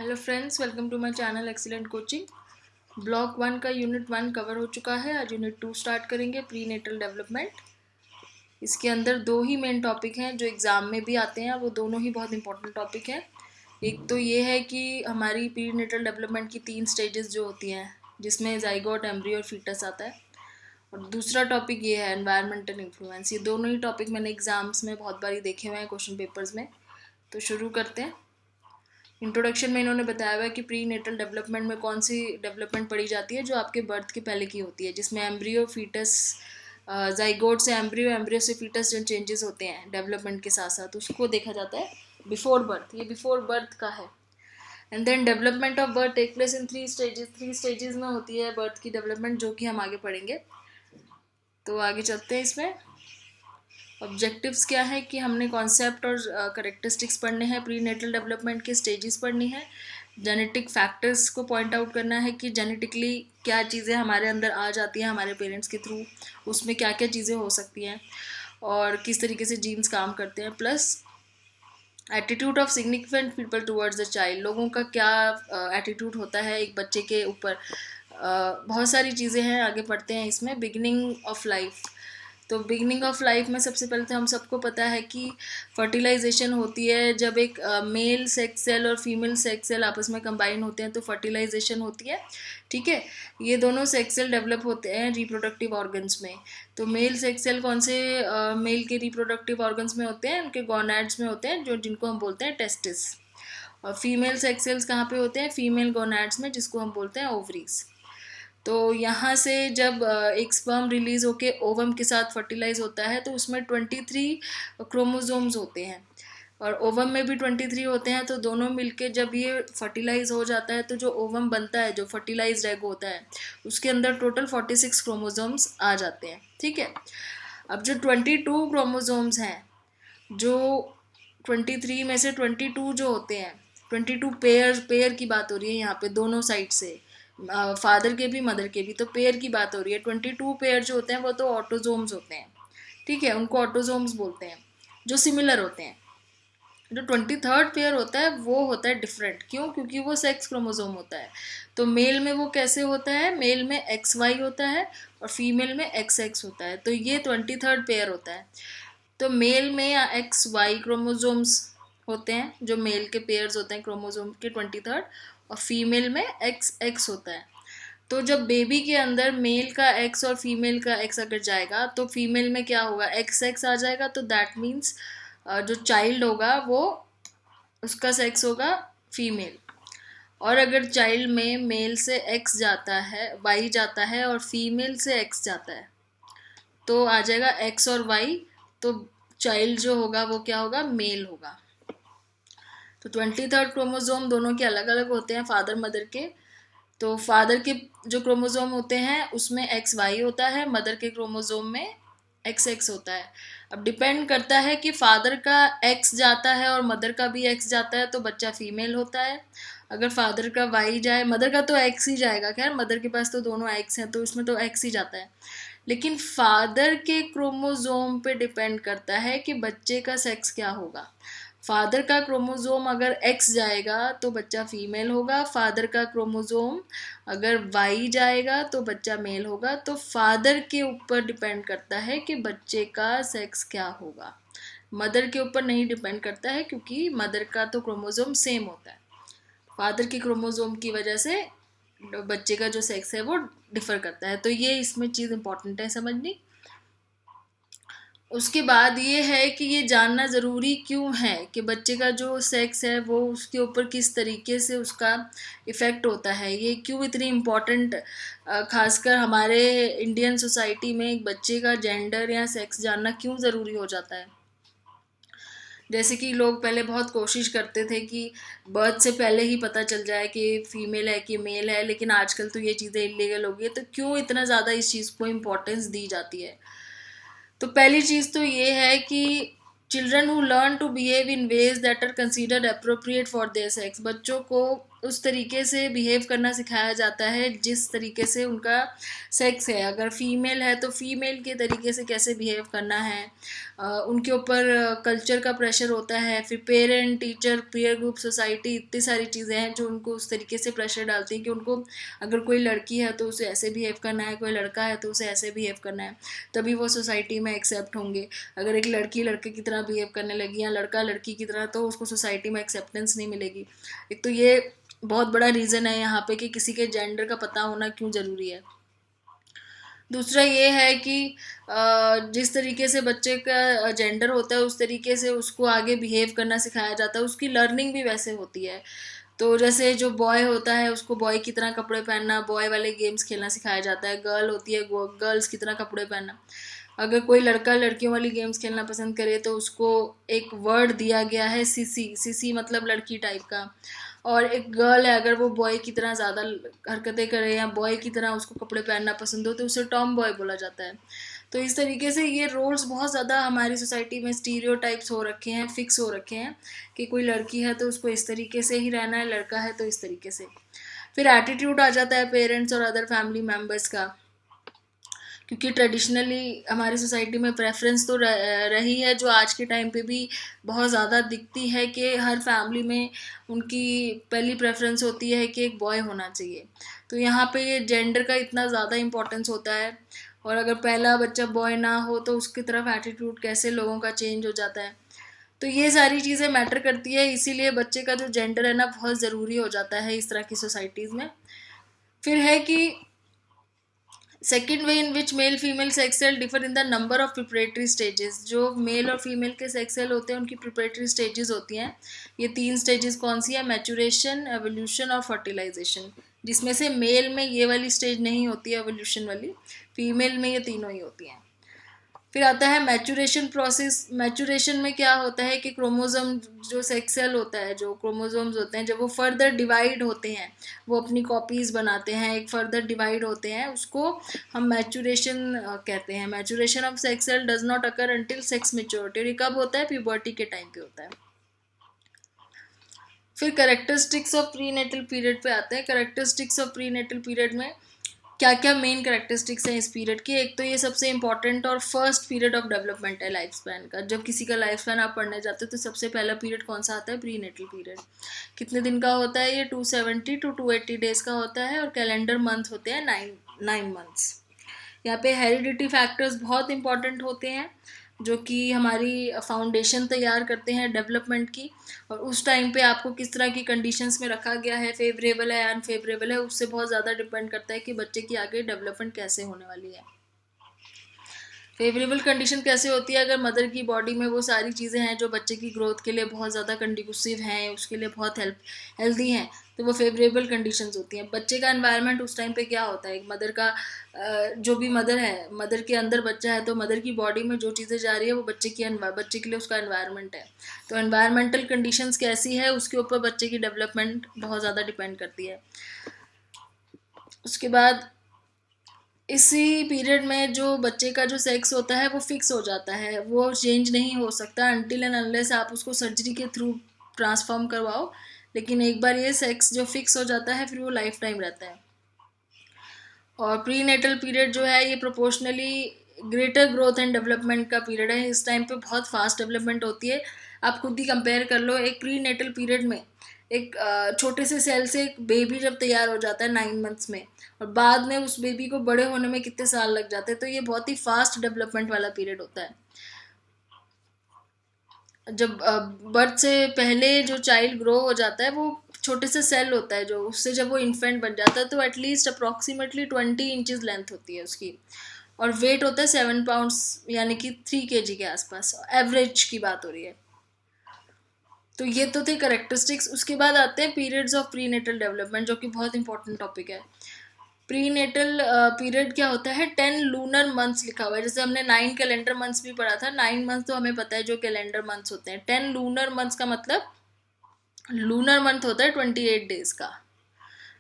Hello friends, welcome to my channel excellent coaching. Block 1 का unit 1 cover हो चुका है। आज यूनिट 2 स्टार्ट करेंगे, प्री नेटल डेवलपमेंट। इसके अंदर दो ही मेन टॉपिक हैं जो एग्ज़ाम में भी आते हैं, वो दोनों ही बहुत इंपॉर्टेंट टॉपिक हैं। एक तो ये है कि हमारी प्री नेटल डेवलपमेंट की 3 स्टेजेस जो होती हैं, जिसमें जाइगोट, एम्ब्रियो और फीटस आता है। और दूसरा टॉपिक ये है एनवायरमेंटल इन्फ्लुएंस। ये दोनों ही टॉपिक मैंने एग्ज़ाम्स में बहुत बारी देखे हुए हैं क्वेश्चन पेपर्स में। तो शुरू करते हैं। इंट्रोडक्शन में इन्होंने बताया हुआ है कि प्री नेटल डेवलपमेंट में कौन सी डेवलपमेंट पढ़ी जाती है, जो आपके बर्थ के पहले की होती है, जिसमें एम्ब्रियो, फीटस, जाइगोट से एम्ब्रियो, एम्ब्रियो से फीटस जो चेंजेस होते हैं डेवलपमेंट के साथ साथ, उसको देखा जाता है बिफोर बर्थ। ये बिफोर बर्थ का है। And then development of birth take place in 3 stages. 3 stages में होती है बर्थ की डेवलपमेंट, जो कि हम आगे पढ़ेंगे। तो आगे चलते हैं। इसमें ऑब्जेक्टिव्स क्या है कि हमने कॉन्सेप्ट और करेक्टरिस्टिक्स पढ़ने हैं, प्री नेटल डेवलपमेंट के स्टेजेस पढ़नी है, जेनेटिक फैक्टर्स को पॉइंट आउट करना है कि जेनेटिकली क्या चीज़ें हमारे अंदर आ जाती हैं हमारे पेरेंट्स के थ्रू, उसमें क्या क्या चीज़ें हो सकती हैं और किस तरीके से जीन्स काम करते हैं। Plus attitude of significant people towards the child. लोगों का क्या एटीट्यूड होता है एक बच्चे के ऊपर। बहुत सारी चीज़ें हैं, आगे पढ़ते हैं इसमें। Beginning of life. तो बिगनिंग ऑफ लाइफ में सबसे पहले तो हम सबको पता है कि फर्टिलाइजेशन होती है। जब एक मेल सेक्स सेल और फीमेल सेक्स सेल आपस में कंबाइन होते हैं तो फर्टिलाइजेशन होती है। ठीक है, ये दोनों सेक्स सेल डेवलप होते हैं रिप्रोडक्टिव ऑर्गन्स में। तो मेल सेक्स सेल कौन से मेल के रिप्रोडक्टिव ऑर्गन्स में होते हैं? उनके गोनैड्स में होते हैं, जो जिनको हम बोलते हैं टेस्टिस। और फीमेल सेक्स सेल्स कहाँ पे होते हैं? फीमेल गोनैड्स में, जिसको हम बोलते हैं ओवरीज। तो यहाँ से जब एक स्पर्म रिलीज होके ओवम के साथ फर्टिलाइज होता है तो उसमें 23 क्रोमोसोम्स होते हैं और ओवम में भी 23 होते हैं। तो दोनों मिलके जब ये फर्टिलाइज हो जाता है तो जो ओवम बनता है, जो फर्टिलाइज एग होता है, उसके अंदर टोटल 46 क्रोमोसोम्स आ जाते हैं। ठीक है, अब जो 22 क्रोमोसोम्स हैं, जो 23 में से 22 जो होते हैं, 22 पेयर की बात हो रही है यहाँ पे, दोनों साइड से, फादर के भी मदर के भी, तो पेयर की बात हो रही है। 22 पेयर जो होते हैं वो तो ऑटोजोम्स होते हैं। ठीक है, उनको ऑटोजोम्स बोलते हैं, जो सिमिलर होते हैं। जो 23rd पेयर होता है वो होता है डिफरेंट। क्यों? क्योंकि वो सेक्स क्रोमोसोम होता है। तो मेल में वो कैसे होता है? मेल में XY होता है और फीमेल में XX होता है। तो ये 23rd पेयर होता है। तो मेल में XY क्रोमोसोम्स होते हैं, जो मेल के पेयर्स होते हैं क्रोमोसोम के 23rd, और फीमेल में XX होता है। तो जब बेबी के अंदर मेल का X और फीमेल का X अगर जाएगा तो फीमेल में क्या होगा? XX आ जाएगा। तो दैट मीन्स जो चाइल्ड होगा वो, उसका सेक्स होगा फीमेल। और अगर चाइल्ड में मेल से X जाता है, Y जाता है और फीमेल से X जाता है, तो आ जाएगा X और Y। तो चाइल्ड जो होगा वो क्या होगा? मेल होगा। तो 23rd क्रोमोसोम दोनों के अलग अलग होते हैं, फादर मदर के। तो फादर के जो क्रोमोसोम होते हैं उसमें XY होता है, मदर के क्रोमोसोम में XX होता है। अब डिपेंड करता है कि फादर का X जाता है और मदर का भी X जाता है तो बच्चा फीमेल होता है। अगर फादर का Y जाए, मदर का तो X ही जाएगा। खैर, मदर के पास तो दोनों X हैं तो इसमें तो X ही जाता है। लेकिन फादर के क्रोमोसोम पे डिपेंड करता है कि बच्चे का सेक्स क्या होगा। फादर का क्रोमोसोम अगर X जाएगा तो बच्चा फीमेल होगा, फादर का क्रोमोसोम अगर Y जाएगा तो बच्चा मेल होगा। तो फादर के ऊपर डिपेंड करता है कि बच्चे का सेक्स क्या होगा, मदर के ऊपर नहीं डिपेंड करता है, क्योंकि मदर का तो क्रोमोसोम सेम होता है। फादर के क्रोमोसोम की वजह से बच्चे का जो सेक्स है वो डिफर करता है। तो ये इसमें चीज़ इंपॉर्टेंट है समझनी। उसके बाद ये है कि ये जानना ज़रूरी क्यों है कि बच्चे का जो सेक्स है वो उसके ऊपर किस तरीके से उसका इफ़ेक्ट होता है। ये क्यों इतनी इम्पॉर्टेंट, खासकर हमारे इंडियन सोसाइटी में एक बच्चे का जेंडर या सेक्स जानना क्यों ज़रूरी हो जाता है। जैसे कि लोग पहले बहुत कोशिश करते थे कि बर्थ से पहले ही पता चल जाए कि फीमेल है कि मेल है, लेकिन आजकल तो ये चीज़ें इलीगल हो गई है। तो क्यों इतना ज़्यादा इस चीज़ को इम्पोर्टेंस दी जाती है? तो पहली चीज़ तो ये है कि children who learn to behave in ways that are considered appropriate for their sex. बच्चों को उस तरीके से बिहेव करना सिखाया जाता है जिस तरीके से उनका सेक्स है। अगर फीमेल है तो फीमेल के तरीके से कैसे बिहेव करना है, उनके ऊपर कल्चर का प्रेशर होता है, फिर parent, teacher, peer group, society, इतनी सारी चीज़ें हैं जो उनको उस तरीके से प्रेशर डालती हैं कि उनको अगर कोई लड़की है तो उसे ऐसे बिहेव करना है, कोई लड़का है तो उसे ऐसे बिहेव करना है, तभी वो सोसाइटी में एक्सेप्ट होंगे। अगर एक लड़की लड़के की तरह बिहेव करने लगी या लड़का लड़की की तरह, तो उसको सोसाइटी में एक्सेप्टेंस नहीं मिलेगी। एक तो ये बहुत बड़ा रीज़न है यहाँ पे कि किसी के जेंडर का पता होना क्यों ज़रूरी है। दूसरा ये है कि जिस तरीके से बच्चे का जेंडर होता है उस तरीके से उसको आगे बिहेव करना सिखाया जाता है, उसकी लर्निंग भी वैसे होती है। तो जैसे जो बॉय होता है उसको बॉय की तरह कपड़े पहनना, बॉय वाले गेम्स खेलना सिखाया जाता है। गर्ल होती है गर्ल्स की तरह कपड़े पहनना। अगर कोई लड़का लड़कियों वाली गेम्स खेलना पसंद करे तो उसको एक वर्ड दिया गया है सीसी, सीसी मतलब लड़की टाइप का। और एक गर्ल है, अगर वो बॉय की तरह ज़्यादा हरकतें करे या बॉय की तरह उसको कपड़े पहनना पसंद हो तो उसे टॉम बॉय बोला जाता है। तो इस तरीके से ये रोल्स बहुत ज़्यादा हमारी सोसाइटी में स्टीरियोटाइप्स हो रखे हैं, फिक्स हो रखे हैं कि कोई लड़की है तो उसको इस तरीके से ही रहना है, लड़का है तो इस तरीके से। फिर एटीट्यूड आ जाता है पेरेंट्स और अदर फैमिली मेम्बर्स का, क्योंकि ट्रेडिशनली हमारी सोसाइटी में प्रेफरेंस तो रही है, जो आज के टाइम पे भी बहुत ज़्यादा दिखती है कि हर फैमिली में उनकी पहली प्रेफरेंस होती है कि एक बॉय होना चाहिए। तो यहाँ पे ये जेंडर का इतना ज़्यादा इम्पोर्टेंस होता है, और अगर पहला बच्चा बॉय ना हो तो उसकी तरफ एटीट्यूड कैसे लोगों का चेंज हो जाता है। तो ये सारी चीज़ें मैटर करती है, इसीलिए बच्चे का जो जेंडर है ना बहुत ज़रूरी हो जाता है इस तरह की सोसाइटीज़ में। फिर है कि second way in which male female sex cell differ in the number of preparatory stages. जो मेल और फीमेल के सेक्स सेल होते हैं उनकी प्रिपरेटरी स्टेजेस होती हैं। ये 3 स्टेजेस कौन सी है? मैचुरेशन, एवोल्यूशन और फर्टिलाइजेशन। जिसमें से मेल में ये वाली स्टेज नहीं होती है एवोल्यूशन वाली, फीमेल में ये तीनों ही होती हैं। फिर आता है मैचुरेशन प्रोसेस। मैचुरेशन में क्या होता है कि क्रोमोसोम, जो सेक्स सेल होता है, जो क्रोमोसोम्स होते हैं, जब वो फर्दर डिवाइड होते हैं, वो अपनी कॉपीज़ बनाते हैं, एक फर्दर डिवाइड होते हैं, उसको हम मैचुरेशन कहते हैं। Maturation of sex cell does not occur until sex maturity. और ये कब होता है? प्यूबर्टी के टाइम पे होता है। फिर करेक्टरिस्टिक्स ऑफ प्रीनेटल पीरियड पे आते हैं। करेक्टरिस्टिक्स ऑफ प्रीनेटल पीरियड में क्या क्या मेन करेक्टरिस्टिक्स हैं इस पीरियड की? एक तो ये सबसे इंपॉर्टेंट और फर्स्ट पीरियड ऑफ डेवलपमेंट है लाइफ स्पैन का। जब किसी का लाइफ स्पैन आप पढ़ने जाते हो तो सबसे पहला पीरियड कौन सा आता है? Prenatal period. कितने दिन का होता है ये? 270 to 280 डेज का होता है, और कैलेंडर मंथ होते हैं 9 मंथ्स। यहाँ पे हेरिडिटी फैक्टर्स बहुत इंपॉर्टेंट होते हैं जो कि हमारी फाउंडेशन तैयार करते हैं डेवलपमेंट की, और उस टाइम पे आपको किस तरह की कंडीशंस में रखा गया है, फेवरेबल है अनफेवरेबल है, उससे बहुत ज़्यादा डिपेंड करता है कि बच्चे की आगे डेवलपमेंट कैसे होने वाली है। फेवरेबल कंडीशन कैसे होती है? अगर मदर की बॉडी में वो सारी चीज़ें हैं जो बच्चे की ग्रोथ के लिए बहुत ज़्यादा कंडीसिव हैं, उसके लिए बहुत हेल्दी हैं, तो वो फेवरेबल कंडीशंस होती हैं। बच्चे का एनवायरनमेंट उस टाइम पे क्या होता है? एक मदर का जो भी मदर है, मदर के अंदर बच्चा है, तो मदर की बॉडी में जो चीज़ें जा रही है वो बच्चे के लिए उसका एनवायरनमेंट है। तो एनवायरमेंटल कंडीशंस कैसी है उसके ऊपर बच्चे की डेवलपमेंट बहुत ज़्यादा डिपेंड करती है। उसके बाद इसी पीरियड में जो बच्चे का जो सेक्स होता है वो फिक्स हो जाता है, वो चेंज नहीं हो सकता अनटिल एंड अनलेस आप उसको सर्जरी के थ्रू ट्रांसफॉर्म करवाओ। लेकिन एक बार ये सेक्स जो फिक्स हो जाता है फिर वो लाइफ टाइम रहता है। और प्रीनेटल पीरियड जो है ये proportionally greater growth and development का पीरियड है। इस टाइम पे बहुत फास्ट डेवलपमेंट होती है। आप खुद ही कंपेयर कर लो, एक प्रीनेटल पीरियड में एक छोटे से सेल से एक बेबी जब तैयार हो जाता है 9 मंथ्स में, और बाद में उस बेबी को बड़े होने में कितने साल लग जाते हैं, तो ये बहुत ही फास्ट डेवलपमेंट वाला पीरियड होता है। जब बर्थ से पहले जो चाइल्ड ग्रो हो जाता है वो छोटे से सेल होता है, जो उससे जब वो इन्फेंट बन जाता है तो एटलीस्ट अप्रॉक्सीमेटली 20 इंचज़ लेंथ होती है उसकी, और वेट होता है 7 पाउंड्स यानी कि 3 kg के आसपास, एवरेज की बात हो रही है। तो ये तो थे करेक्टरिस्टिक्स। उसके बाद आते हैं पीरियड्स ऑफ प्रीनेटल डेवलपमेंट, जो कि बहुत इंपॉर्टेंट टॉपिक है। प्रीनेटल पीरियड क्या होता है? 10 लूनर मंथ्स लिखा हुआ है। जैसे हमने 9 कैलेंडर मंथ्स भी पढ़ा था, 9 मंथ्स तो हमें पता है जो कैलेंडर मंथ्स होते हैं। 10 लूनर मंथ्स का मतलब लूनर मंथ होता है 28 डेज का।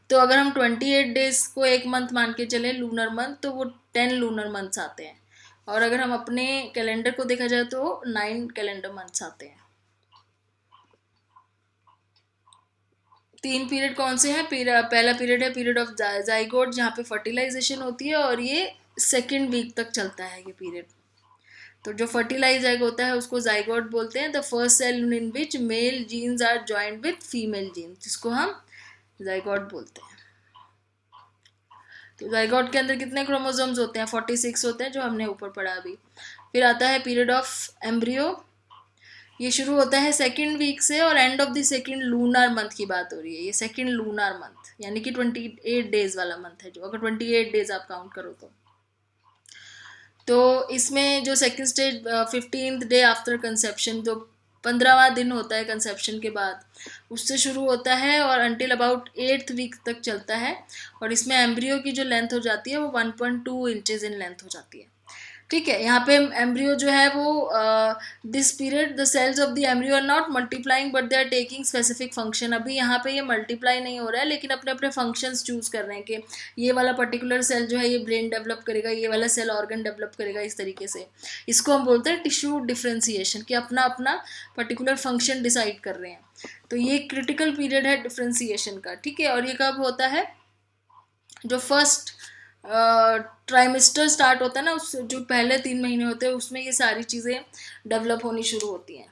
तो अगर हम 28 डेज को एक मंथ मान के चले लूनर मंथ, तो वो 10 लूनर मंथ्स आते हैं। और अगर हम अपने कैलेंडर को देखा जाए तो 9 कैलेंडर मंथ्स आते हैं। तीन पीरियड कौन से हैं? पहला पीरियड है पीरियड ऑफ जाइगोट, जहाँ पे फर्टिलाइजेशन होती है, और ये सेकेंड वीक तक चलता है ये पीरियड। तो जो फर्टिलाइज एग होता है उसको जाइगोट बोलते हैं, the first cell in which male genes are joint with female genes, जिसको हम जाइगोट बोलते हैं। तो जाइगोट के अंदर कितने क्रोमोसोम्स होते हैं? 46 होते हैं, जो हमने ऊपर पढ़ा अभी। फिर आता है पीरियड ऑफ एम्ब्रियो, ये शुरू होता है सेकेंड वीक से, और end of the second lunar month की बात हो रही है। ये सेकेंड लूनर मंथ, यानी कि 28 डेज वाला मंथ है, जो अगर 28 डेज आप काउंट करो तो इसमें जो second stage 15th day after conception, जो 15वां दिन होता है कंसेप्शन के बाद, उससे शुरू होता है और अनटिल अबाउट 8th वीक तक चलता है। और इसमें एम्ब्रियो की जो लेंथ हो जाती है वो 1.2 इंचेस इन लेंथ हो जाती है। ठीक है, यहाँ पे एम्ब्रियो जो है वो this period the cells of the embryo are not multiplying but they are taking specific function. अभी यहाँ पे ये मल्टीप्लाई नहीं हो रहा है, लेकिन अपने अपने फंक्शंस चूज कर रहे हैं कि ये वाला पर्टिकुलर सेल जो है ये ब्रेन डेवलप करेगा, ये वाला सेल ऑर्गन डेवलप करेगा, इस तरीके से। इसको हम बोलते हैं टिश्यू डिफ्रेंसिएशन, कि अपना अपना पर्टिकुलर फंक्शन डिसाइड कर रहे हैं। तो ये क्रिटिकल पीरियड है डिफ्रेंसिएशन का। ठीक है, और ये कब होता है? जो फर्स्ट ट्राइमेस्टर स्टार्ट होता है ना, उस जो पहले 3 महीने होते हैं उसमें ये सारी चीज़ें डेवलप होनी शुरू होती हैं।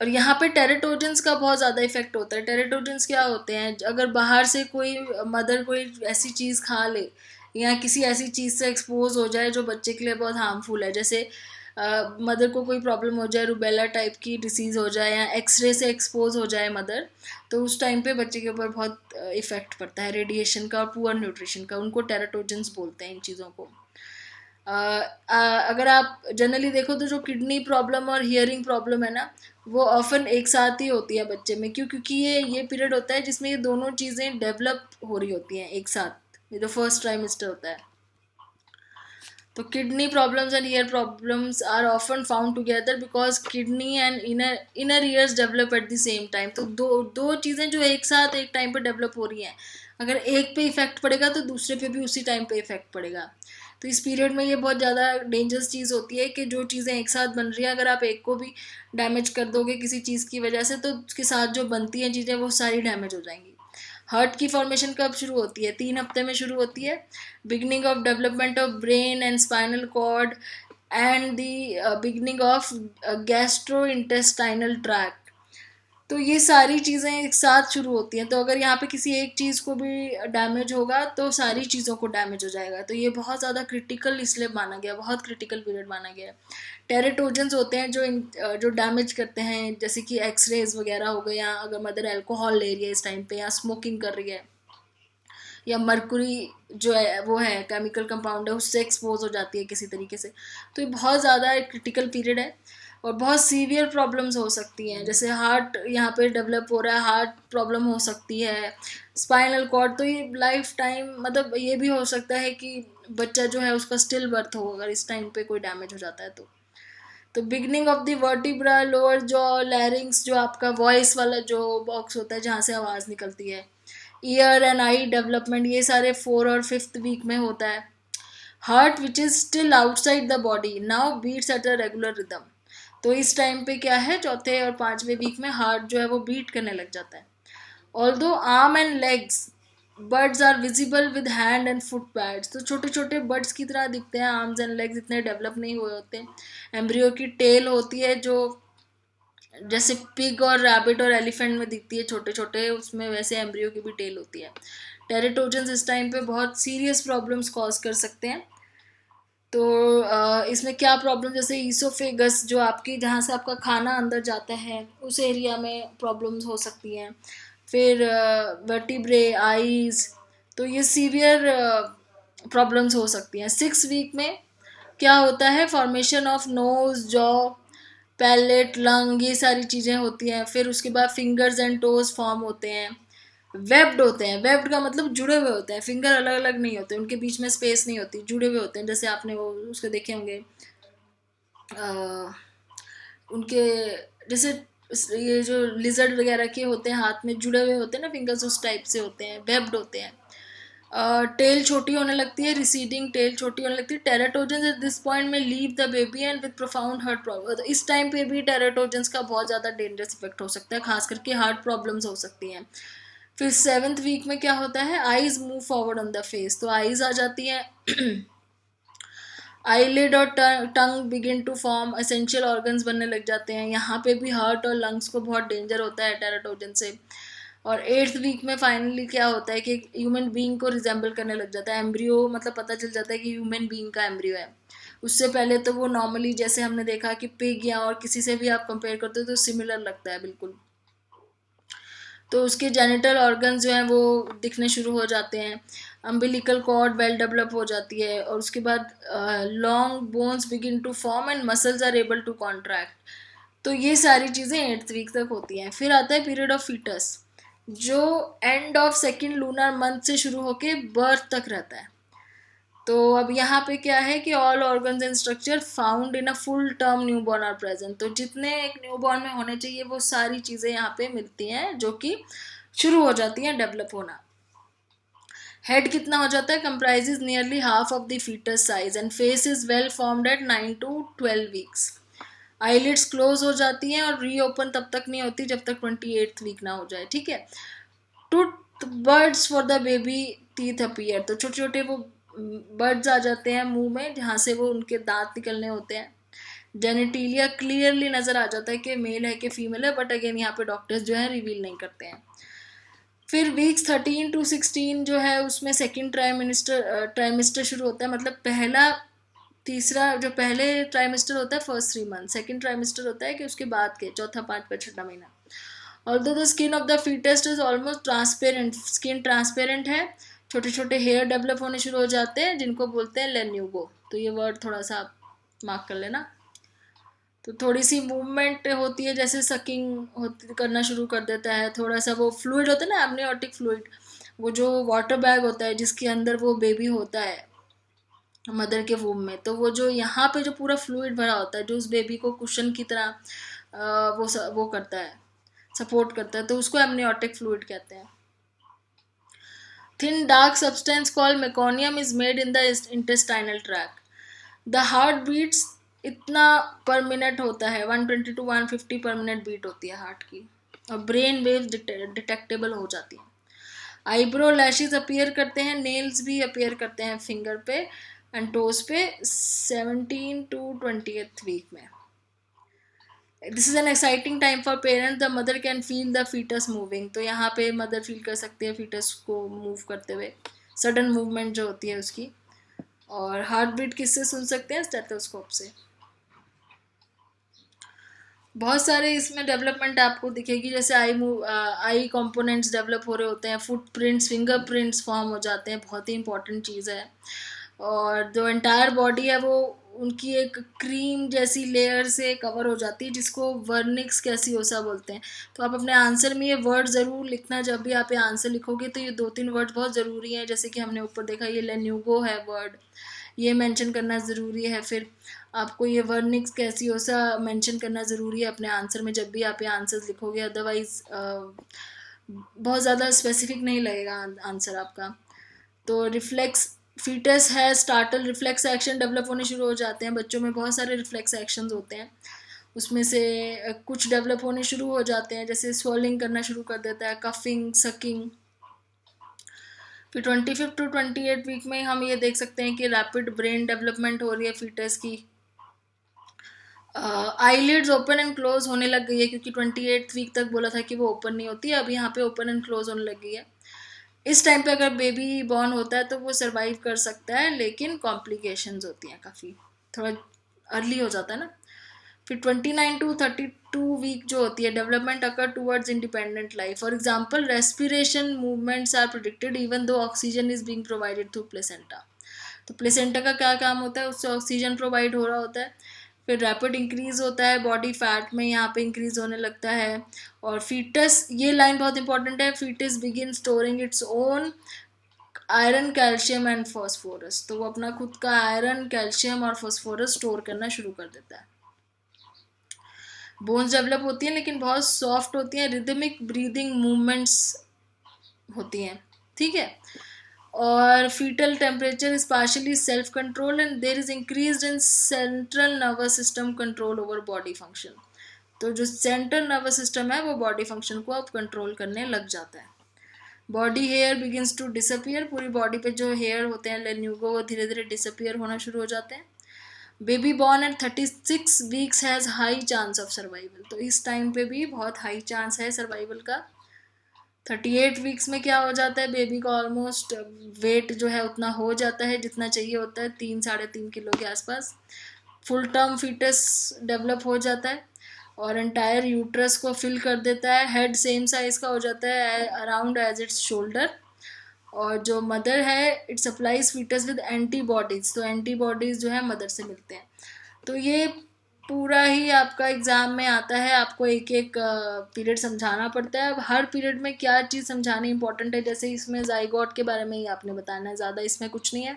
और यहाँ पे टेरेटोजेंस का बहुत ज़्यादा इफेक्ट होता है। टेरेटोजेंस क्या होते हैं? अगर बाहर से कोई मदर कोई ऐसी चीज़ खा ले या किसी ऐसी चीज़ से एक्सपोज हो जाए जो बच्चे के लिए बहुत हार्मफुल है, जैसे मदर को कोई प्रॉब्लम हो जाए, रूबेला टाइप की डिसीज़ हो जाए, या एक्सरे से एक्सपोज हो जाए मदर, तो उस टाइम पे बच्चे के ऊपर बहुत इफ़ेक्ट पड़ता है रेडिएशन का और पुअर न्यूट्रिशन का। उनको टेरेटोजेंस बोलते हैं इन चीज़ों को। अगर आप जनरली देखो तो जो किडनी प्रॉब्लम और हियरिंग प्रॉब्लम है ना, वो ऑफन एक साथ ही होती है बच्चे में। क्यों? क्योंकि ये पीरियड होता है जिसमें ये दोनों चीज़ें डेवलप हो रही होती हैं एक साथ, ये जो फर्स्ट ट्राइमेस्टर होता है। तो kidney problems and ear problems are often found together because kidney and inner ears develop at the same time. तो दो चीज़ें जो एक साथ एक टाइम पे डेवलप हो रही हैं, अगर एक पे इफेक्ट पड़ेगा तो दूसरे पे भी उसी टाइम पे इफेक्ट पड़ेगा। तो इस पीरियड में ये बहुत ज़्यादा डेंजरस चीज़ होती है कि जो चीज़ें एक साथ बन रही हैं, अगर आप एक को भी डैमेज कर दोगे किसी चीज़ की वजह से, तो उसके साथ जो बनती हैं चीज़ें वो सारी डैमेज हो जाएंगी। हार्ट की फॉर्मेशन कब शुरू होती है? 3 हफ्ते में शुरू होती है। Beginning of development of brain and spinal cord and the beginning of gastrointestinal tract. तो ये सारी चीज़ें एक साथ शुरू होती हैं। तो अगर यहाँ पे किसी एक चीज़ को भी डैमेज होगा तो सारी चीज़ों को डैमेज हो जाएगा। तो ये बहुत ज़्यादा क्रिटिकल इसलिए माना गया, बहुत क्रिटिकल पीरियड माना गया। टेरेटोजेंस होते हैं जो डैमेज करते हैं, जैसे कि एक्सरेज वगैरह हो गए, या अगर मदर अल्कोहल ले रही है इस टाइम पे, या स्मोकिंग कर रही है, या मरकुरी जो है वो है केमिकल कंपाउंड है, उससे एक्सपोज हो जाती है किसी तरीके से। तो ये बहुत ज़्यादा क्रिटिकल पीरियड है और बहुत सीवियर प्रॉब्लम्स हो सकती हैं। जैसे हार्ट यहाँ पे डेवलप हो रहा है, हार्ट प्रॉब्लम हो सकती है, स्पाइनल कॉर्ड। तो ये लाइफ टाइम, मतलब ये भी हो सकता है कि बच्चा जो है उसका स्टिल बर्थ हो अगर इस टाइम पे कोई डैमेज हो जाता है तो beginning of the vertebra, lower jaw, लैरिंग्स, जो आपका वॉइस वाला जो बॉक्स होता है जहाँ से आवाज़ निकलती है, ईयर एंड आई डेवलपमेंट, ये सारे 4 और 5th वीक में होता है। Heart which is still outside the body now beats at a regular rhythm. तो इस टाइम पे क्या है, 4थे और 5वें वीक में हार्ट जो है वो बीट करने लग जाता है। Although arm and legs buds are visible with hand and foot pads. तो छोटे छोटे बर्ड्स की तरह दिखते हैं, आर्म्स एंड लेग्स इतने डेवलप नहीं हुए होते। एम्ब्रियो की टेल होती है जो जैसे पिग और रैबिट और एलिफेंट में दिखती है छोटे छोटे, उसमें वैसे एम्ब्रियो की भी टेल होती है। टेरेटोजेंस इस टाइम पे बहुत सीरियस प्रॉब्लम्स कॉज कर सकते हैं। तो इसमें क्या प्रॉब्लम, जैसे ईसोफेगस जो आपकी जहाँ से आपका खाना अंदर जाता है उस एरिया में प्रॉब्लम्स हो सकती हैं। फिर वर्टिब्रे, आईज, तो ये सीवियर प्रॉब्लम्स हो सकती हैं। 6 वीक में क्या होता है, formation of nose, jaw, palate, lung, ये सारी चीज़ें होती हैं। फिर उसके बाद फिंगर्स एंड टोज फॉर्म होते हैं, वेब्ड होते हैं। वेब्ड का मतलब जुड़े हुए होते हैं, फिंगर अलग अलग नहीं होते, उनके बीच में स्पेस नहीं होती, जुड़े हुए होते हैं। जैसे आपने वो उसके देखे होंगे उनके जैसे ये जो लिजर्ड वगैरह के होते हैं हाथ में जुड़े हुए होते हैं ना फिंगर्स, उस टाइप से होते हैं, वेब्ड होते हैं। टेल छोटी होने लगती है, रिसीडिंग टेल छोटी होने लगती है। टेराटोजन एट दिस पॉइंट में leave the baby and with profound heart problem. इस टाइम पे भी टेराटोजन्स का बहुत ज़्यादा डेंजरस इफेक्ट हो सकता है, खास करके हार्ट प्रॉब्लम्स हो सकती हैं। फिर 7th वीक में क्या होता है, eyes move forward on the face, तो आईज आ जाती हैं। आईलिड और tongue begin to form, essential organs बनने लग जाते हैं। यहाँ पे भी हार्ट और लंग्स को बहुत डेंजर होता है टेराटोजन से। और 8th वीक में फाइनली क्या होता है कि ह्यूमन बीइंग को रिजेंबल करने लग जाता है, एम्ब्रियो, मतलब पता चल जाता है कि ह्यूमन बीइंग का एम्ब्रियो है। उससे पहले तो वो नॉर्मली जैसे हमने देखा कि पिग या और किसी से भी आप कंपेयर करते हो तो सिमिलर लगता है बिल्कुल। तो उसके जेनिटल ऑर्गन्स जो हैं वो दिखने शुरू हो जाते हैं, अम्बिलिकल कॉर्ड वेल डेवलप हो जाती है, और उसके बाद long bones begin to form and muscles are able to contract. तो ये सारी चीज़ें 8th वीक तक होती हैं। फिर आता है पीरियड ऑफ फीटस, जो end of second lunar month से शुरू होके बर्थ तक रहता है। तो अब यहाँ पे क्या है कि all organs and structure found in a full term newborn are present. तो जितने एक न्यूबॉर्न में होने चाहिए वो सारी चीज़ें यहाँ पे मिलती हैं, जो कि शुरू हो जाती हैं डेवलप होना। हेड कितना हो जाता है, comprises nearly half of the fetus size and face is well formed at 9 to 12 weeks. Eyelids close हो जाती हैं और रीओपन तब तक नहीं होती जब तक 28th वीक ना हो जाए, ठीक है। Tooth birds for the baby teeth appear, तो छोटे छोटे वो बर्ड्स आ जाते हैं मुंह में जहाँ से वो उनके दांत निकलने होते हैं। जेनिटिलिया क्लियरली नजर आ जाता है कि मेल है कि फीमेल है, बट अगेन यहाँ पे डॉक्टर्स जो है रिवील नहीं करते हैं। फिर वीक्स 13 to 16 जो है उसमें सेकेंड ट्राइमिस्टर शुरू होता है, मतलब पहला तीसरा जो पहले ट्राइमिस्टर होता है फर्स्ट 3 मंथ, सेकेंड ट्राइमिस्टर होता है कि उसके बाद के चौथा, पांचवा, छठा महीना। Although the skin of the fetus is almost transparent, skin transparent है, छोटे छोटे हेयर डेवलप होने शुरू हो जाते हैं जिनको बोलते हैं लेन्यूगो। तो ये वर्ड थोड़ा सा आप मार्क कर लेना। तो थोड़ी सी मूवमेंट होती है, जैसे सकिंग होती करना शुरू कर देता है, थोड़ा सा वो फ्लूइड होता है ना, एमनियोटिक फ्लूइड, वो जो वाटर बैग होता है जिसके अंदर वो बेबी होता है मदर के वूम में, तो वो जो यहाँ पे जो पूरा फ्लूइड भरा होता है जो उस बेबी को कुशन की तरह वो करता है, सपोर्ट करता है, तो उसको एमनियोटिक फ्लूइड कहते हैं। Thin dark substance called meconium is made in the intestinal tract. The heart beats इतना पर मिनट होता है, 120 to 150 पर मिनट बीट होती है हार्ट की, और ब्रेन वेव डिटेक्टेबल हो जाती है। आईब्रो लैशेस अपीयर करते हैं, नेल्स भी अपीयर करते हैं फिंगर पे एंड टोज पे 17 to 20th वीक में। This is an exciting time for parents, the mother can feel the fetus moving. तो यहाँ पे मदर फील कर सकती है फीटस को मूव करते हुए, सडन मूवमेंट जो होती है उसकी। और हार्ट बीट किससे सुन सकते हैं, स्टेथोस्कोप से। बहुत सारे इसमें डेवलपमेंट आपको दिखेगी, जैसे आई कंपोनेंट्स डेवलप हो रहे होते हैं, फुटप्रिंट्स, फिंगरप्रिंट्स फॉर्म हो जाते हैं, बहुत ही इंपॉर्टेंट चीज़ है। और जो एंटायर बॉडी है वो उनकी एक क्रीम जैसी लेयर से कवर हो जाती है जिसको वर्निक्स कैसियोसा बोलते हैं। तो आप अपने आंसर में ये वर्ड ज़रूर लिखना, जब भी आप ये आंसर लिखोगे तो ये 2-3 वर्ड बहुत ज़रूरी हैं, जैसे कि हमने ऊपर देखा ये लेन्यूगो है वर्ड, ये मेंशन करना ज़रूरी है। फिर आपको ये वर्निक्स कैसियोसा मेंशन करना ज़रूरी है अपने आंसर में जब भी आप ये आंसर्स लिखोगे, अदरवाइज़ बहुत ज़्यादा स्पेसिफिक नहीं लगेगा आंसर आपका। तो रिफ्लेक्स फीटस है, स्टार्टल रिफ्लेक्स एक्शन डेवलप होने शुरू हो जाते हैं बच्चों में, बहुत सारे रिफ्लेक्स एक्शंस होते हैं, उसमें से कुछ डेवलप होने शुरू हो जाते हैं, जैसे स्वेलिंग करना शुरू कर देता है, कफिंग, सकिंग। फिर 25 to 28 वीक में हम ये देख सकते हैं कि रैपिड ब्रेन डेवलपमेंट हो रही है फीटस की। आईलिड्स ओपन एंड क्लोज होने लग गई है, क्योंकि 28 वीक तक बोला था कि वो ओपन नहीं होती है, अब यहाँ पे ओपन एंड क्लोज होने लग गई है। इस टाइम पे अगर बेबी बॉर्न होता है तो वो सर्वाइव कर सकता है, लेकिन कॉम्प्लिकेशंस होती हैं काफ़ी, थोड़ा अर्ली हो जाता है ना। फिर 29 to 32 वीक जो होती है, development occur towards independent life. For example respiration movements are predicted even though oxygen is being provided through placenta. तो प्लेसेंटा का क्या काम होता है, उससे ऑक्सीजन प्रोवाइड हो रहा होता है। फिर रैपिड इंक्रीज होता है बॉडी फैट में, यहाँ पे इंक्रीज होने लगता है। और फीटस, ये लाइन बहुत इंपॉर्टेंट है, fetus begin storing its own iron, calcium and phosphorus. तो वो अपना खुद का आयरन, कैल्शियम और फॉस्फोरस स्टोर करना शुरू कर देता है। बोन्स डेवलप होती हैं लेकिन बहुत सॉफ्ट होती हैं, रिदमिक ब्रीदिंग मूवमेंट्स होती हैं, ठीक है। और fetal temperature is partially self control and there is increase in central nervous system control over body function. तो जो सेंट्रल नर्वस सिस्टम है वो बॉडी फंक्शन को अब कंट्रोल करने लग जाता है। Body hair begins to disappear, पूरी बॉडी पे जो हेयर होते हैं लेन्यूगो वो धीरे धीरे डिसअपियर होना शुरू हो जाते हैं। Baby born at 36 weeks has high chance of survival, तो इस टाइम पे भी बहुत हाई चांस है सर्वाइवल का। 38 वीक्स में क्या हो जाता है, बेबी का ऑलमोस्ट वेट जो है उतना हो जाता है जितना चाहिए होता है, 3-3.5 किलो के आसपास। फुल टर्म फीटस डेवलप हो जाता है और एंटायर यूट्रस को फिल कर देता है। हेड सेम साइज का हो जाता है अराउंड एज इट्स शोल्डर। और जो मदर है it supplies fetus with antibodies, तो एंटीबॉडीज जो है मदर से मिलते हैं। तो ये पूरा ही आपका एग्ज़ाम में आता है, आपको एक एक पीरियड समझाना पड़ता है। अब हर पीरियड में क्या चीज़ समझानी इंपॉर्टेंट है, जैसे इसमें जाइगोट के बारे में ही आपने बताना है, ज़्यादा इसमें कुछ नहीं है।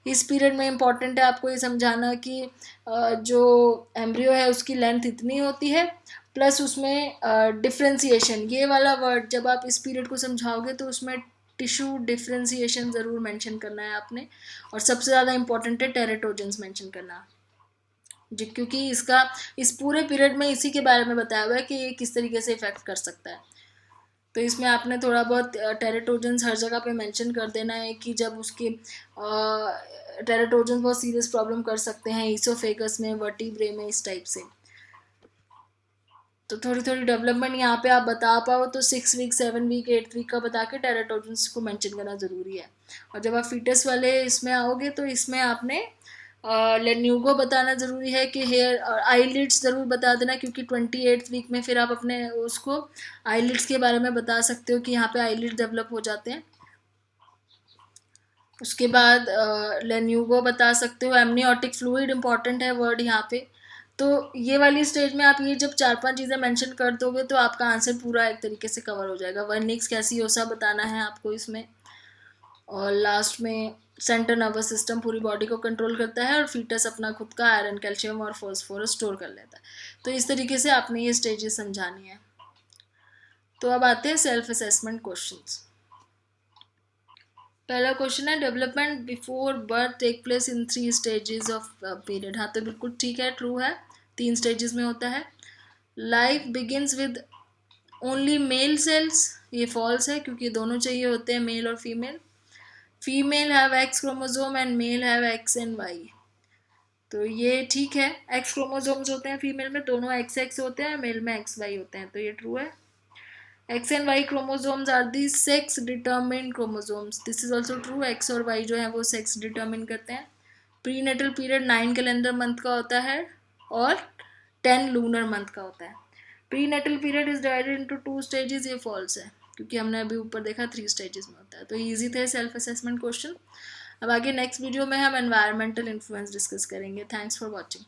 इस पीरियड में इम्पॉर्टेंट है आपको ये समझाना कि जो एम्ब्रियो है उसकी लेंथ इतनी होती है, प्लस उसमें डिफ्रेंसिएशन, ये वाला वर्ड जब आप इस पीरियड को समझाओगे तो उसमें टिश्यू डिफ्रेंसिएशन ज़रूर मेंशन करना है आपने। और सबसे ज़्यादा इंपॉर्टेंट है टेरेटोजेंस मेंशन करना, जी, क्योंकि इसका इस पूरे पीरियड में इसी के बारे में बताया हुआ है कि ये किस तरीके से इफेक्ट कर सकता है। तो इसमें आपने थोड़ा बहुत टेरेटोजेंस हर जगह पे मेंशन कर देना है कि जब उसके टेरेटोजेंस बहुत सीरियस प्रॉब्लम कर सकते हैं ईसोफेगस में, वर्टिब्रे में, इस टाइप से। तो थोड़ी थोड़ी डेवलपमेंट यहाँ पे आप बता पाओ तो 6 वीक, 7 वीक, 8 वीक का बता के टेरेटोजेंस को मेंशन करना ज़रूरी है। और जब आप फीटस वाले इसमें आओगे तो इसमें आपने लेन्यूगो बताना ज़रूरी है कि हेयर और आईलिड्स ज़रूर बता देना, क्योंकि 28 वीक में फिर आप अपने उसको आईलिड्स के बारे में बता सकते हो कि यहाँ पे आईलिड्स डेवलप हो जाते हैं। उसके बाद लेन्यूगो बता सकते हो। एमनियोटिक फ्लूइड इंपॉर्टेंट है वर्ड यहाँ पे। तो ये वाली स्टेज में आप ये जब 4-5 चीज़ें मेंशन कर दोगे तो आपका आंसर पूरा एक तरीके से कवर हो जाएगा। वर्निक्स कैसियोसा बताना है आपको इसमें। और लास्ट में सेंट्रल नर्वस सिस्टम पूरी बॉडी को कंट्रोल करता है और फीटस अपना खुद का आयरन, कैल्शियम और फॉस्फोरस स्टोर कर लेता है। तो इस तरीके से आपने ये स्टेजेस समझानी है। तो अब आते हैं सेल्फ असेसमेंट क्वेश्चंस। पहला क्वेश्चन है development before birth take place in 3 stages of period. हाँ, तो बिल्कुल ठीक है, ट्रू है, 3 स्टेजेस में होता है। Life begins with only male cells, ये फॉल्स है क्योंकि दोनों चाहिए होते हैं, मेल और female. Female have X chromosome and male have X and Y, तो ये ठीक है। एक्स क्रोमोसोम्स होते हैं फीमेल में, दोनों एक्स एक्स होते हैं, मेल में एक्स वाई होते हैं, तो ये ट्रू है। X and Y chromosomes are the sex determined chromosomes, this is also true. X और वाई जो है वो सेक्स डिटर्मिन करते हैं। प्रीनेटल पीरियड 9 कैलेंडर मंथ का होता है और 10 लूनर मंथ का होता है। Prenatal period is divided into 2 stages, ये फॉल्स है क्योंकि हमने अभी ऊपर देखा 3 स्टेजेस में होता है। तो ईजी थे सेल्फ असेसमेंट क्वेश्चन। अब आगे नेक्स्ट वीडियो में हम एनवायरमेंटल इन्फ्लुएंस डिस्कस करेंगे। Thanks for watching.